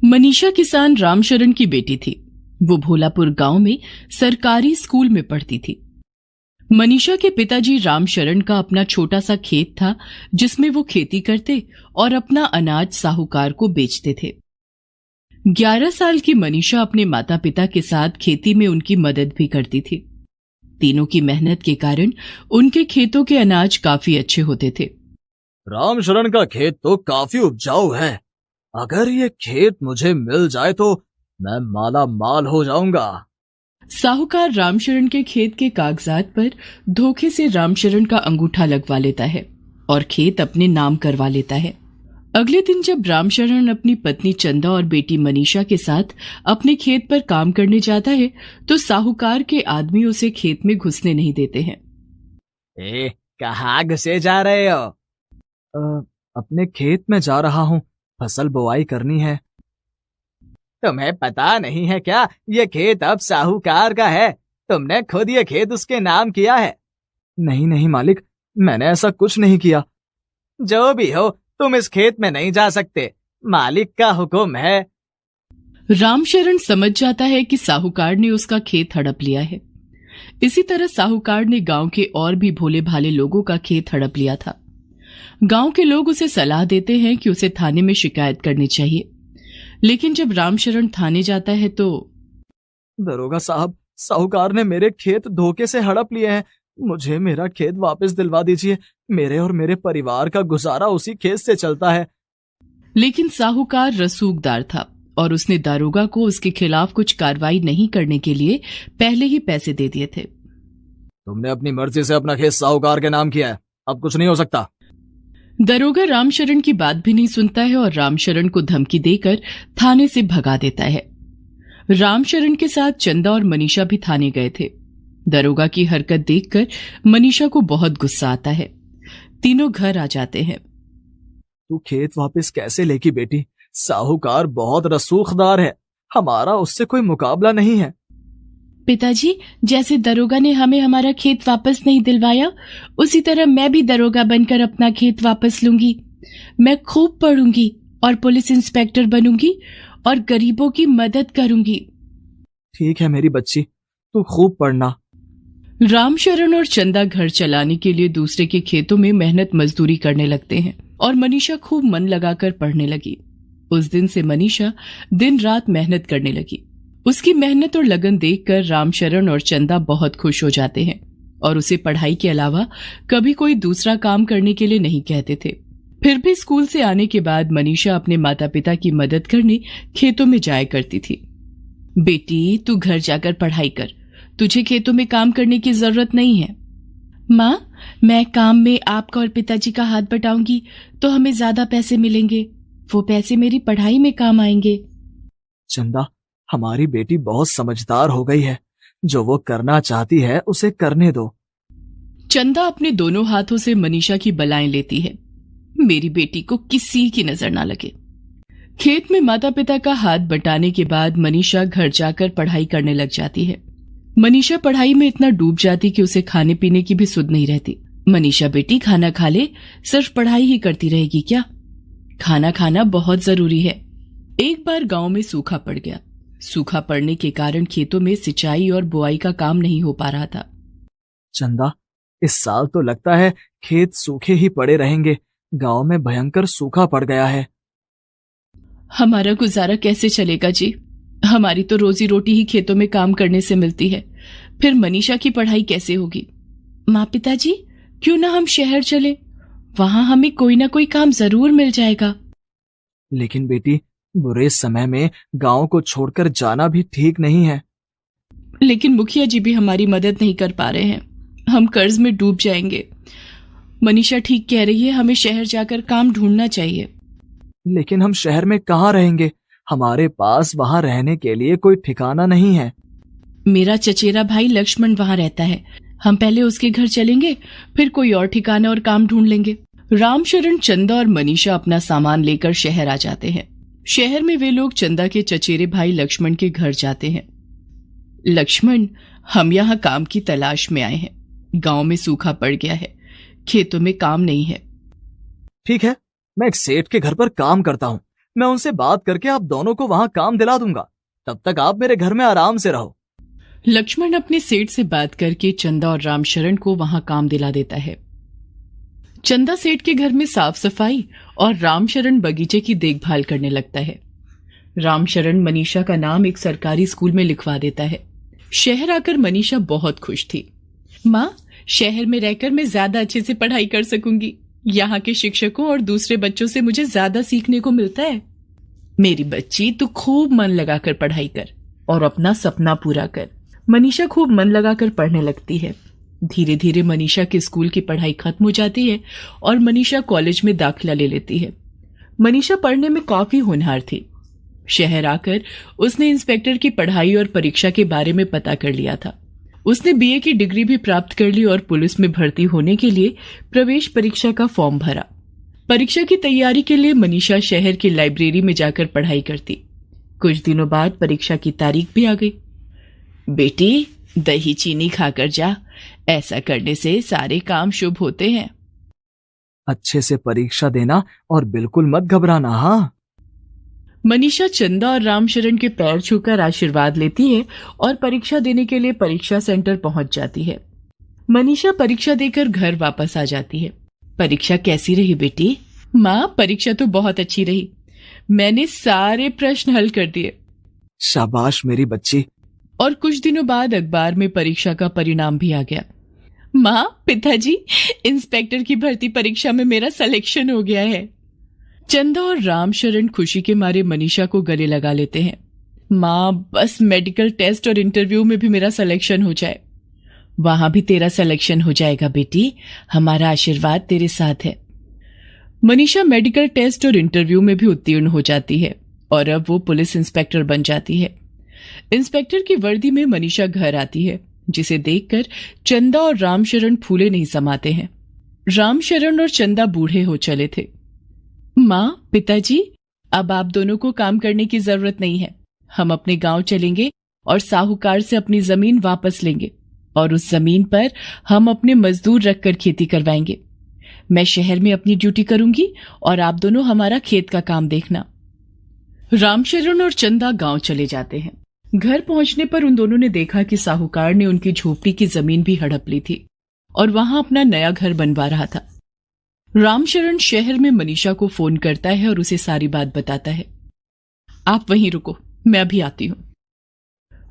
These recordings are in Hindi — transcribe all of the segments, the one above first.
मनीषा किसान रामशरण की बेटी थी। वो भोलापुर गांव में सरकारी स्कूल में पढ़ती थी। मनीषा के पिताजी रामशरण का अपना छोटा सा खेत था, जिसमें वो खेती करते और अपना अनाज साहूकार को बेचते थे। 11 साल की मनीषा अपने माता पिता के साथ खेती में उनकी मदद भी करती थी। तीनों की मेहनत के कारण उनके खेतों के अनाज काफी अच्छे होते थे। रामशरण का खेत तो काफी उपजाऊ है। अगर ये खेत मुझे मिल जाए तो मैं माला माल हो जाऊंगा। साहूकार रामशरण के खेत के कागजात पर धोखे से रामशरण का अंगूठा लगवा लेता है और खेत अपने नाम करवा लेता है। अगले दिन जब रामशरण अपनी पत्नी चंदा और बेटी मनीषा के साथ अपने खेत पर काम करने जाता है तो साहूकार के आदमी उसे खेत में घुसने नहीं देते हैं। कहाँ घुसे जा रहे हो? अपने खेत में जा रहा हूँ, फसल बुआई करनी है। तुम्हें पता नहीं है क्या, ये खेत अब साहूकार का है। तुमने खुद ये खेत उसके नाम किया है। नहीं मालिक, मैंने ऐसा कुछ नहीं किया। जो भी हो, तुम इस खेत में नहीं जा सकते, मालिक का हुक्म है। रामशरण समझ जाता है कि साहूकार ने उसका खेत हड़प लिया है। इसी तरह साहूकार ने गांव के और भी भोले भाले लोगों का खेत हड़प लिया था। गांव के लोग उसे सलाह देते हैं कि उसे थाने में शिकायत करनी चाहिए, लेकिन जब रामशरण थाने जाता है तो दरोगा साहब, साहूकार ने मेरे खेत धोखे से हड़प लिए हैं। मुझे मेरा खेत वापस दिलवा दीजिए। मेरे और मेरे परिवार का गुजारा उसी खेत से चलता है। लेकिन साहूकार रसूखदार था और उसने दारोगा को उसके खिलाफ कुछ कार्रवाई नहीं करने के लिए पहले ही पैसे दे दिए थे। तुमने अपनी मर्जी से अपना खेत साहूकार के नाम किया है, अब कुछ नहीं हो सकता। दरोगा रामशरण की बात भी नहीं सुनता है और रामशरण को धमकी देकर थाने से भगा देता है। रामशरण के साथ चंदा और मनीषा भी थाने गए थे। दरोगा की हरकत देखकर मनीषा को बहुत गुस्सा आता है। तीनों घर आ जाते हैं। तू खेत वापस कैसे लेगी बेटी? साहूकार बहुत रसूखदार है, हमारा उससे कोई मुकाबला नहीं है। पिताजी, जैसे दरोगा ने हमें हमारा खेत वापस नहीं दिलवाया, उसी तरह मैं भी दरोगा बनकर अपना खेत वापस लूंगी। मैं खूब पढ़ूंगी और पुलिस इंस्पेक्टर बनूंगी और गरीबों की मदद करूंगी। ठीक है मेरी बच्ची, तू खूब पढ़ना। रामशरण और चंदा घर चलाने के लिए दूसरे के खेतों में मेहनत मजदूरी करने लगते हैं और मनीषा खूब मन लगाकर पढ़ने लगी। उस दिन से मनीषा दिन रात मेहनत करने लगी। उसकी मेहनत और लगन देखकर रामशरण और चंदा बहुत खुश हो जाते हैं और उसे पढ़ाई के अलावा कभी कोई दूसरा काम करने के लिए नहीं कहते थे। फिर भी स्कूल से आने के बाद मनीषा अपने माता पिता की मदद करने खेतों में जाया करती थी। बेटी, तू घर जाकर पढ़ाई कर, तुझे खेतों में काम करने की जरूरत नहीं है। माँ, मैं काम में आपका और पिताजी का हाथ बटाऊंगी तो हमें ज्यादा पैसे मिलेंगे। वो पैसे मेरी पढ़ाई में काम आएंगे। चंदा, हमारी बेटी बहुत समझदार हो गई है। जो वो करना चाहती है उसे करने दो। चंदा अपने दोनों हाथों से मनीषा की बलाएं लेती है। मेरी बेटी को किसी की नजर ना लगे। खेत में माता पिता का हाथ बटाने के बाद मनीषा घर जाकर पढ़ाई करने लग जाती है। मनीषा पढ़ाई में इतना डूब जाती कि उसे खाने पीने की भी सुध नहीं रहती। मनीषा बेटी, खाना खा ले, सिर्फ पढ़ाई ही करती रहेगी क्या? खाना खाना बहुत जरूरी है। एक बार गांव में सूखा पड़ गया। सूखा पड़ने के कारण खेतों में सिंचाई और बुआई का काम नहीं हो पा रहा था। चंदा, इस साल तो लगता है खेत सूखे ही पड़े रहेंगे। गांव में भयंकर सूखा पड़ गया है। हमारा गुजारा कैसे चलेगा जी? हमारी तो रोजी रोटी ही खेतों में काम करने से मिलती है। फिर मनीषा की पढ़ाई कैसे होगी? माँ, पिताजी, क्यों ना हम शहर चले? वहां हमें कोई ना कोई काम जरूर मिल जाएगा। लेकिन बेटी, बुरे समय में गांव को छोड़कर जाना भी ठीक नहीं है। लेकिन मुखिया जी भी हमारी मदद नहीं कर पा रहे हैं। हम कर्ज में डूब जाएंगे। मनीषा ठीक कह रही है, हमें शहर जाकर काम ढूंढना चाहिए। लेकिन हम शहर में कहाँ रहेंगे? हमारे पास वहां रहने के लिए कोई ठिकाना नहीं है। मेरा चचेरा भाई लक्ष्मण वहां रहता है। हम पहले उसके घर चलेंगे, फिर कोई और ठिकाना और काम ढूंढ लेंगे। रामशरण, चंदा और मनीषा अपना सामान लेकर शहर आ जाते हैं। शहर में वे लोग चंदा के चचेरे भाई लक्ष्मण के घर जाते हैं। लक्ष्मण, हम यहाँ काम की तलाश में आए हैं। गांव में सूखा पड़ गया है, खेतों में काम नहीं है। ठीक है, मैं एक सेठ के घर पर काम करता हूँ। मैं उनसे बात करके आप दोनों को वहां काम दिला दूंगा। तब तक आप मेरे घर में आराम से रहो। लक्ष्मण अपने सेठ से बात करके चंदा और रामशरण को वहां काम दिला देता है। चंदा सेठ के घर में साफ सफाई और रामशरण बगीचे की देखभाल करने लगता है। रामशरण मनीषा का नाम एक सरकारी स्कूल में लिखवा देता है। शहर आकर मनीषा बहुत खुश थी। माँ, शहर में रहकर मैं ज्यादा अच्छे से पढ़ाई कर सकूंगी। यहाँ के शिक्षकों और दूसरे बच्चों से मुझे ज्यादा सीखने को मिलता है। मेरी बच्ची, तू खूब मन लगाकर पढ़ाई कर और अपना सपना पूरा कर। मनीषा खूब मन लगाकर पढ़ने लगती है। धीरे धीरे मनीषा के स्कूल की पढ़ाई खत्म हो जाती है और मनीषा कॉलेज में दाखिला ले लेती है। मनीषा पढ़ने में काफी होनहार थी। शहर आकर उसने इंस्पेक्टर की पढ़ाई और परीक्षा के बारे में पता कर लिया था। उसने बीए की डिग्री भी प्राप्त कर ली और पुलिस में भर्ती होने के लिए प्रवेश परीक्षा का फॉर्म भरा। परीक्षा की तैयारी के लिए मनीषा शहर की लाइब्रेरी में जाकर पढ़ाई करती। कुछ दिनों बाद परीक्षा की तारीख भी आ गई। बेटी, दही चीनी खाकर जा, ऐसा करने से सारे काम शुभ होते हैं। अच्छे से परीक्षा देना और बिल्कुल मत घबराना। हाँ। मनीषा चंदा और रामशरण के पैर छूकर आशीर्वाद लेती है और परीक्षा देने के लिए परीक्षा सेंटर पहुंच जाती है। मनीषा परीक्षा देकर घर वापस आ जाती है। परीक्षा कैसी रही बेटी? माँ, परीक्षा तो बहुत अच्छी रही। मैंने सारे प्रश्न हल कर दिए। शाबाश मेरी बच्ची। और कुछ दिनों बाद अखबार में परीक्षा का परिणाम भी आ गया। माँ, पिताजी, इंस्पेक्टर की भर्ती परीक्षा में मेरा सिलेक्शन हो गया है। चंदा और रामशरण खुशी के मारे मनीषा को गले लगा लेते हैं। माँ, बस मेडिकल टेस्ट और इंटरव्यू में भी मेरा सिलेक्शन हो जाए। वहां भी तेरा सिलेक्शन हो जाएगा बेटी, हमारा आशीर्वाद तेरे साथ है। मनीषा मेडिकल टेस्ट और इंटरव्यू में भी उत्तीर्ण हो जाती है और अब वो पुलिस इंस्पेक्टर बन जाती है। इंस्पेक्टर की वर्दी में मनीषा घर आती है, जिसे देखकर चंदा और रामशरण फूले नहीं समाते हैं। रामशरण और चंदा बूढ़े हो चले थे। माँ, पिताजी, अब आप दोनों को काम करने की जरूरत नहीं है। हम अपने गांव चलेंगे और साहूकार से अपनी जमीन वापस लेंगे और उस जमीन पर हम अपने मजदूर रखकर खेती करवाएंगे। मैं शहर में अपनी ड्यूटी करूंगी और आप दोनों हमारा खेत का काम देखना। रामशरण और चंदा गांव चले जाते हैं। घर पहुंचने पर उन दोनों ने देखा कि साहूकार ने उनकी झोपड़ी की जमीन भी हड़प ली थी और वहां अपना नया घर बनवा रहा था। रामशरण शहर में मनीषा को फोन करता है और उसे सारी बात बताता है। आप वहीं रुको, मैं अभी आती हूं।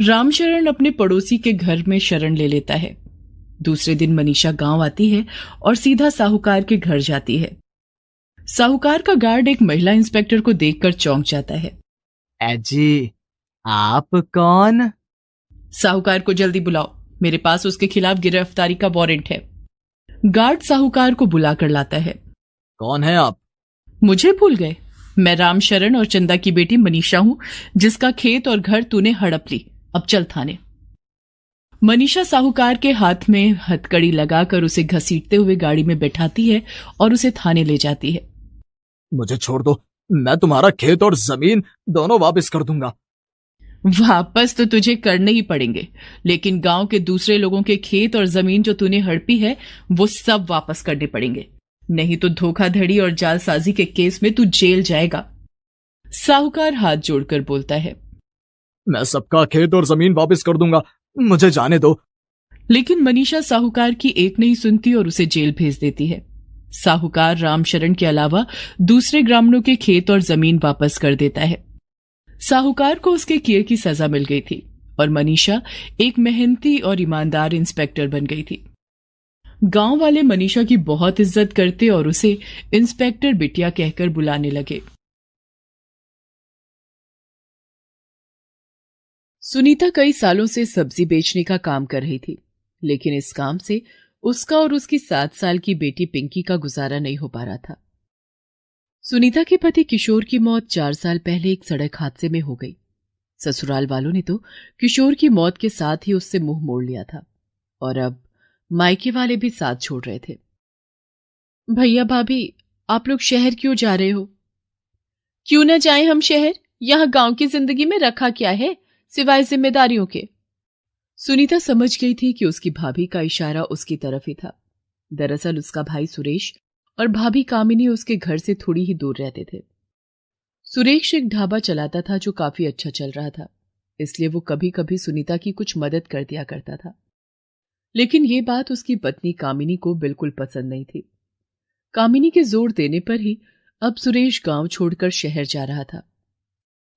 रामशरण अपने पड़ोसी के घर में शरण ले लेता है। दूसरे दिन मनीषा गांव आती है और सीधा साहूकार के घर जाती है। साहूकार का गार्ड एक महिला इंस्पेक्टर को देखकर चौंक जाता है। जी, आप कौन? साहूकार को जल्दी बुलाओ, मेरे पास उसके खिलाफ गिरफ्तारी का वारंट है। गार्ड साहूकार को बुलाकर लाता है। कौन है आप? मुझे भूल गए? मैं रामशरण और चंदा की बेटी मनीषा हूं, जिसका खेत और घर तूने हड़प ली। अब चल थाने। मनीषा साहूकार के हाथ में हथकड़ी लगाकर उसे घसीटते हुए गाड़ी में बैठाती है और उसे थाने ले जाती है। मुझे छोड़ दो, मैं तुम्हारा खेत और जमीन दोनों वापस कर दूंगा। वापस तो तुझे करने ही पड़ेंगे, लेकिन गांव के दूसरे लोगों के खेत और जमीन जो तूने हड़पी है वो सब वापस करने पड़ेंगे, नहीं तो धोखाधड़ी और जालसाजी के केस में तू जेल जाएगा। साहूकार हाथ जोड़कर बोलता है। मैं सबका खेत और जमीन वापस कर दूंगा, मुझे जाने दो। लेकिन मनीषा साहूकार की एक नहीं सुनती और उसे जेल भेज देती है। साहूकार रामशरण के अलावा दूसरे ग्रामीणों के खेत और जमीन वापस कर देता है। साहूकार को उसके किए की सजा मिल गई थी और मनीषा एक मेहनती और ईमानदार इंस्पेक्टर बन गई थी। गांव वाले मनीषा की बहुत इज्जत करते और उसे इंस्पेक्टर बिटिया कहकर बुलाने लगे। सुनीता कई सालों से सब्जी बेचने का काम कर रही थी, लेकिन इस काम से उसका और उसकी 7 साल की बेटी पिंकी का गुजारा नहीं हो पा रहा था। सुनीता के पति किशोर की मौत 4 साल पहले एक सड़क हादसे में हो गई। ससुराल वालों ने तो किशोर की मौत के साथ ही उससे मुंह मोड़ लिया था और अब मायके वाले भी साथ छोड़ रहे थे। भैया भाभी, आप लोग शहर क्यों जा रहे हो? क्यों ना जाएं हम शहर, यहां गांव की जिंदगी में रखा क्या है सिवाय जिम्मेदारियों के। सुनीता समझ गई थी कि उसकी भाभी का इशारा उसकी तरफ ही था। दरअसल उसका भाई सुरेश और भाभी कामिनी उसके घर से थोड़ी ही दूर रहते थे। सुरेश एक ढाबा चलाता था जो काफी अच्छा चल रहा था, इसलिए वो कभी कभी सुनीता की कुछ मदद कर दिया करता था। लेकिन ये बात उसकी पत्नी कामिनी को बिल्कुल पसंद नहीं थी। कामिनी के जोर देने पर ही अब सुरेश गांव छोड़कर शहर जा रहा था।